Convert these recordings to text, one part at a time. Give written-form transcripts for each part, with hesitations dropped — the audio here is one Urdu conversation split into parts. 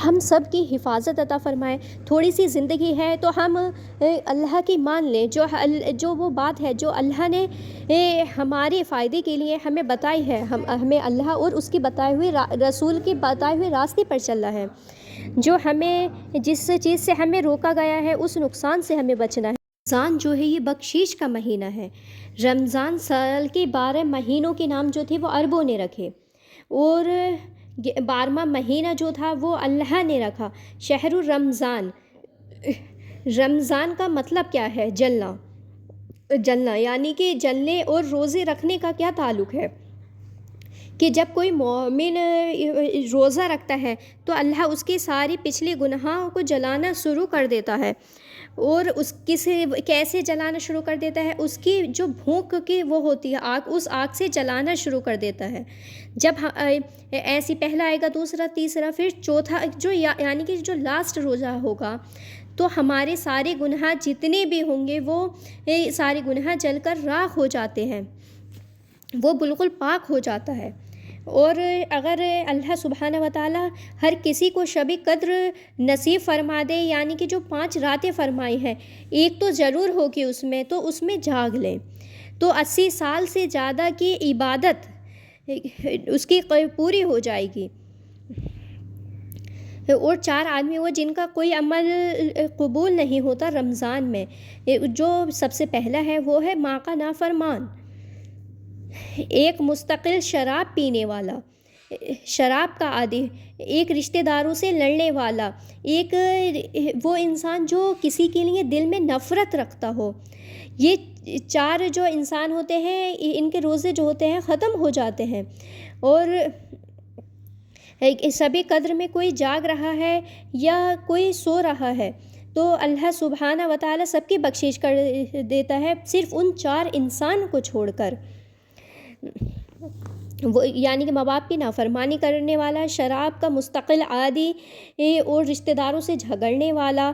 ہم سب کی حفاظت عطا فرمائے۔ تھوڑی سی زندگی ہے تو ہم اللہ کی مان لیں، جو وہ بات ہے جو اللہ نے ہمارے فائدے کے لیے ہمیں بتائی ہے، ہمیں اللہ اور اس کی بتائے ہوئے رسول کے بتائے ہوئے راستے پر چلنا ہے۔ جو ہمیں جس چیز سے ہمیں روکا گیا ہے اس نقصان سے ہمیں بچنا ہے۔ رمضان جو ہے یہ بخشش کا مہینہ ہے۔ رمضان سال کے 12 مہینوں کے نام جو تھے وہ عربوں نے رکھے، اور 12واں مہینہ جو تھا وہ اللہ نے رکھا، شہر الرمضان۔ رمضان کا مطلب کیا ہے؟ جلنا، جلنا یعنی کہ جلنے اور روزے رکھنے کا کیا تعلق ہے کہ جب کوئی مومن روزہ رکھتا ہے تو اللہ اس کے سارے پچھلے گناہوں کو جلانا شروع کر دیتا ہے۔ اور اس کیسے جلانا شروع کر دیتا ہے؟ اس کی جو بھوک کی وہ ہوتی ہے آگ، اس آگ سے جلانا شروع کر دیتا ہے۔ جب ایسی پہلا آئے گا، دوسرا، تیسرا، پھر چوتھا، جو یعنی کہ جو لاسٹ روزہ ہوگا تو ہمارے سارے گناہ جتنے بھی ہوں گے وہ سارے گناہ جل کر راکھ ہو جاتے ہیں، وہ بالکل پاک ہو جاتا ہے۔ اور اگر اللہ سبحانہ و تعالیٰ ہر کسی کو شب قدر نصیب فرما دے، یعنی کہ جو 5 راتیں فرمائی ہیں، ایک تو ضرور ہوگی اس میں، تو اس میں جاگ لیں تو 80 سال سے زیادہ کی عبادت اس کی پوری ہو جائے گی۔ اور 4 آدمی وہ جن کا کوئی عمل قبول نہیں ہوتا رمضان میں، جو سب سے پہلا ہے وہ ہے ماں کا نافرمان، ایک مستقل شراب پینے والا، شراب کا عادی، ایک رشتہ داروں سے لڑنے والا، ایک وہ انسان جو کسی کے لیے دل میں نفرت رکھتا ہو۔ یہ 4 جو انسان ہوتے ہیں ان کے روزے جو ہوتے ہیں ختم ہو جاتے ہیں۔ اور شب قدر میں کوئی جاگ رہا ہے یا کوئی سو رہا ہے تو اللہ سبحانہ و تعالیٰ سب کی بخشش کر دیتا ہے، صرف ان 4 انسان کو چھوڑ کر، وہ یعنی کہ ماں باپ کی نافرمانی کرنے والا، شراب کا مستقل عادی، اور رشتہ داروں سے جھگڑنے والا،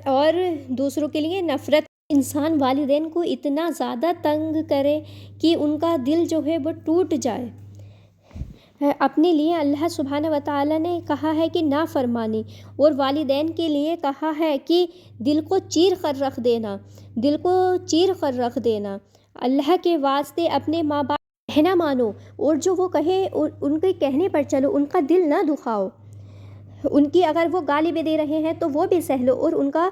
اور دوسروں کے لیے نفرت۔ انسان والدین کو اتنا زیادہ تنگ کرے کہ ان کا دل جو ہے وہ ٹوٹ جائے۔ اپنے لیے اللہ سبحانہ و تعالیٰ نے کہا ہے کہ نافرمانی، اور والدین کے لیے کہا ہے کہ دل کو چیر کر رکھ دینا، دل کو چیر کر رکھ دینا۔ اللہ کے واسطے اپنے ماں باپ کہنا مانو، اور جو وہ کہے ان کے کہنے پر چلو، ان کا دل نہ دکھاؤ، ان کی اگر وہ گالی بھی دے رہے ہیں تو وہ بھی سہ لو، اور ان کا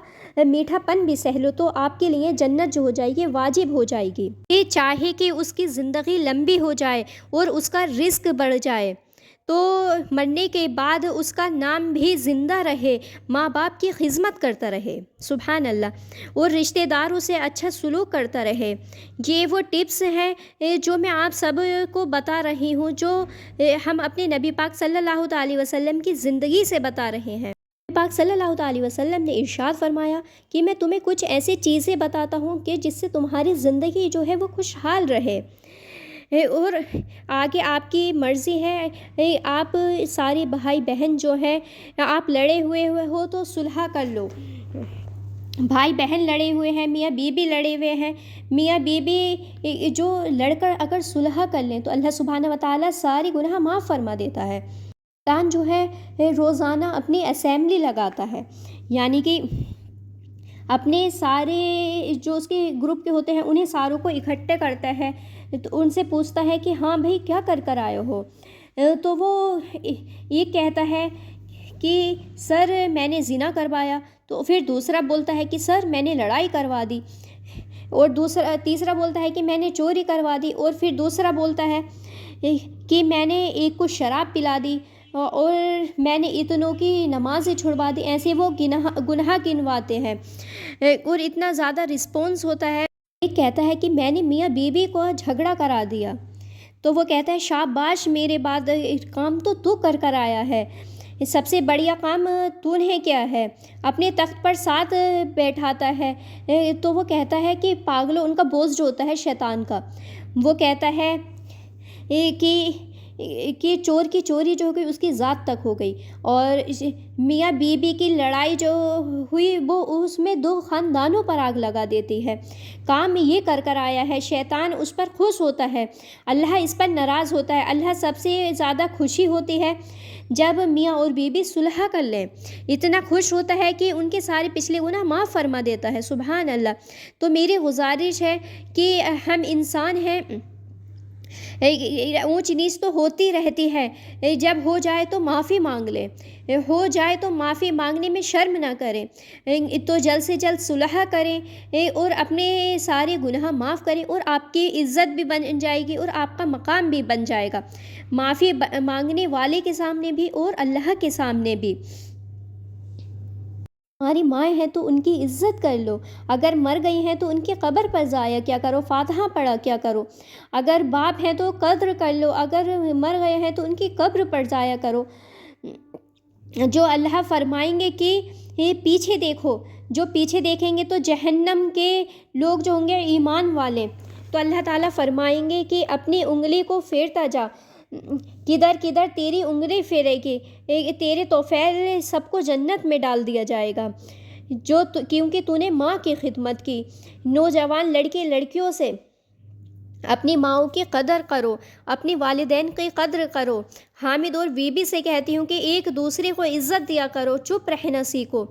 میٹھا پن بھی سہ لو، تو آپ کے لیے جنت جو ہو جائے گی واجب ہو جائے گی۔ یہ چاہے کہ اس کی زندگی لمبی ہو جائے اور اس کا رزق بڑھ جائے، تو مرنے کے بعد اس کا نام بھی زندہ رہے، ماں باپ کی خدمت کرتا رہے، سبحان اللہ، اور رشتہ داروں سے اچھا سلوک کرتا رہے۔ یہ وہ ٹپس ہیں جو میں آپ سب کو بتا رہی ہوں، جو ہم اپنے نبی پاک صلی اللہ علیہ وسلم کی زندگی سے بتا رہے ہیں۔ نبی پاک صلی اللہ علیہ وسلم نے ارشاد فرمایا کہ میں تمہیں کچھ ایسی چیزیں بتاتا ہوں کہ جس سے تمہاری زندگی جو ہے وہ خوشحال رہے، اور آگے آپ کی مرضی ہے، آپ سارے بھائی بہن جو ہیں آپ لڑے ہوئے ہو تو صلح کر لو، بھائی بہن لڑے ہوئے ہیں، میاں بیوی لڑے ہوئے ہیں، میاں بیوی جو لڑ کر اگر صلح کر لیں تو اللہ سبحانہ و تعالیٰ ساری گناہ معاف فرما دیتا ہے۔ شیطان جو ہے روزانہ اپنی اسمبلی لگاتا ہے، یعنی کہ اپنے سارے جو اس کے گروپ کے ہوتے ہیں انہیں ساروں کو اکٹھے کرتا ہے، تو ان سے پوچھتا ہے کہ ہاں بھائی کیا کر کر آئے ہو، تو وہ یہ کہتا ہے کہ سر میں نے زنا کروایا، تو پھر دوسرا بولتا ہے کہ سر میں نے لڑائی کروا دی، اور تیسرا بولتا ہے کہ میں نے چوری کروا دی، اور پھر دوسرا بولتا ہے کہ میں نے ایک کو شراب پلا دی، اور میں نے اتنوں کی نمازیں چھڑوا دی۔ ایسے وہ گناہ گنواتے ہیں، اور اتنا زیادہ رسپانس ہوتا ہے۔ ایک کہتا ہے کہ میں نے میاں بیوی کو جھگڑا کرا دیا، تو وہ کہتا ہے شاباش، میرے بعد کام تو تو کر کر آیا ہے، سب سے بڑھیا کام تو نے کیا ہے، اپنے تخت پر ساتھ بیٹھاتا ہے۔ تو وہ کہتا ہے کہ پاگلوں، ان کا بوس جو ہوتا ہے شیطان کا، وہ کہتا ہے کہ کہ چور کی چوری جو ہو گئی اس کی ذات تک ہو گئی، اور میاں بیوی کی لڑائی جو ہوئی وہ اس میں 2 خاندانوں پر آگ لگا دیتی ہے۔ کام یہ کر کر آیا ہے، شیطان اس پر خوش ہوتا ہے، اللہ اس پر ناراض ہوتا ہے۔ اللہ سب سے زیادہ خوشی ہوتی ہے جب میاں اور بیوی صلح کر لیں، اتنا خوش ہوتا ہے کہ ان کے سارے پچھلے گناہ معاف فرما دیتا ہے، سبحان اللہ۔ تو میری گزارش ہے کہ ہم انسان ہیں، اونچ نیچ تو ہوتی رہتی ہے، جب ہو جائے تو معافی مانگ لیں، ہو جائے تو معافی مانگنے میں شرم نہ کریں، تو جلد سے جلد صلح کریں اور اپنے سارے گناہ معاف کریں، اور آپ کی عزت بھی بن جائے گی اور آپ کا مقام بھی بن جائے گا، معافی مانگنے والے کے سامنے بھی اور اللہ کے سامنے بھی۔ ہماری مائیں ہیں تو ان کی عزت کر لو، اگر مر گئی ہیں تو ان کی قبر پر ضائع کیا کرو، فاتحہ پڑھا کیا کرو، اگر باپ ہیں تو قدر کر لو، اگر مر گئے ہیں تو ان کی قبر پر ضائع کرو۔ جو اللہ فرمائیں گے کہ یہ پیچھے دیکھو، جو پیچھے دیکھیں گے تو جہنم کے لوگ جو ہوں گے ایمان والے، تو اللہ تعالیٰ فرمائیں گے کہ اپنی انگلی کو پھیرتا جا، کدھر کدھر تیری انگلی پھیرے گی، تیرے توفیل سب کو جنت میں ڈال دیا جائے گا، کیونکہ تو نے ماں کی خدمت کی۔ نوجوان لڑکے لڑکیوں سے اپنی ماؤں کی قدر کرو، اپنی والدین کی قدر کرو، حامد اور بیوی سے کہتی ہوں کہ ایک دوسرے کو عزت دیا کرو، چپ رہنا سیکھو۔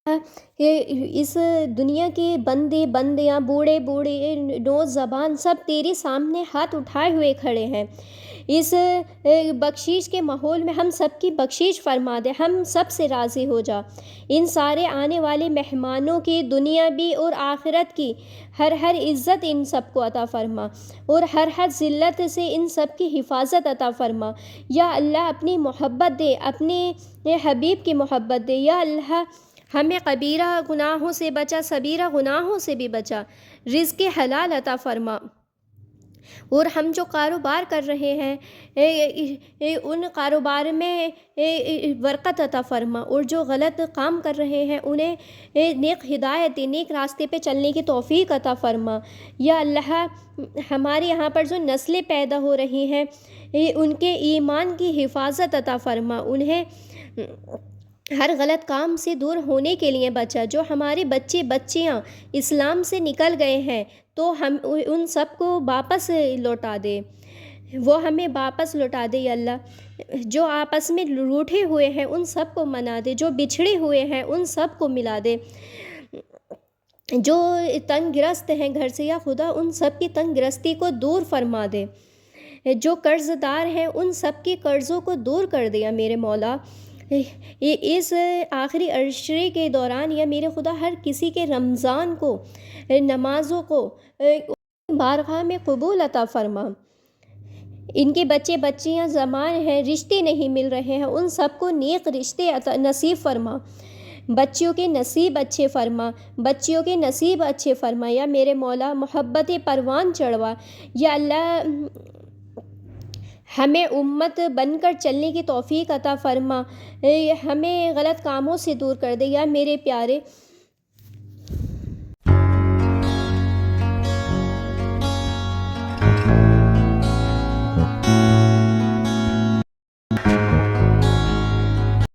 اس دنیا کے بندے بندیاں، بوڑھے بوڑھے، نوجوان سب تیرے سامنے ہاتھ اٹھائے ہوئے کھڑے ہیں، اس بخشش کے ماحول میں ہم سب کی بخشش فرما دے، ہم سب سے راضی ہو جا، ان سارے آنے والے مہمانوں کی دنیاوی اور آخرت کی ہر عزت ان سب کو عطا فرما، اور ہر ذلت سے ان سب کی حفاظت عطا فرما، یا اللہ اپنی محبت دے، اپنے حبیب کی محبت دے، یا اللہ ہمیں کبیرہ گناہوں سے بچا، صغیرہ گناہوں سے بھی بچا، رزق حلال عطا فرما، اور ہم جو کاروبار کر رہے ہیں ان کاروبار میں برکت عطا فرما، اور جو غلط کام کر رہے ہیں انہیں نیک ہدایت دے، نیک راستے پہ چلنے کی توفیق عطا فرما، یا اللہ ہمارے یہاں پر جو نسلیں پیدا ہو رہی ہیں ان کے ایمان کی حفاظت عطا فرما، انہیں ہر غلط کام سے دور ہونے کے لیے بچا، جو ہمارے بچے بچیاں اسلام سے نکل گئے ہیں تو ہم ان سب کو واپس لوٹا دے، وہ ہمیں واپس لوٹا دے، یا اللہ جو آپس میں روٹھے ہوئے ہیں ان سب کو منا دے، جو بچھڑے ہوئے ہیں ان سب کو ملا دے، جو تنگ گرست ہیں گھر سے، یا خدا ان سب کی تنگ گرستی کو دور فرما دے، جو قرض دار ہیں ان سب کے قرضوں کو دور کر دیا میرے مولا۔ اس آخری عشرے کے دوران یا میرے خدا ہر کسی کے رمضان کو، نمازوں کو بارگاہ میں قبول عطا فرما، ان کے بچے بچیاں زمان ہیں، رشتے نہیں مل رہے ہیں، ان سب کو نیک رشتے نصیب فرما، بچیوں کے نصیب اچھے فرما، بچیوں کے نصیب اچھے فرما، یا میرے مولا محبت پروان چڑھوا، یا اللہ ہمیں امت بن کر چلنے کی توفیق عطا فرما، ہمیں غلط کاموں سے دور کر دے، یا میرے پیارے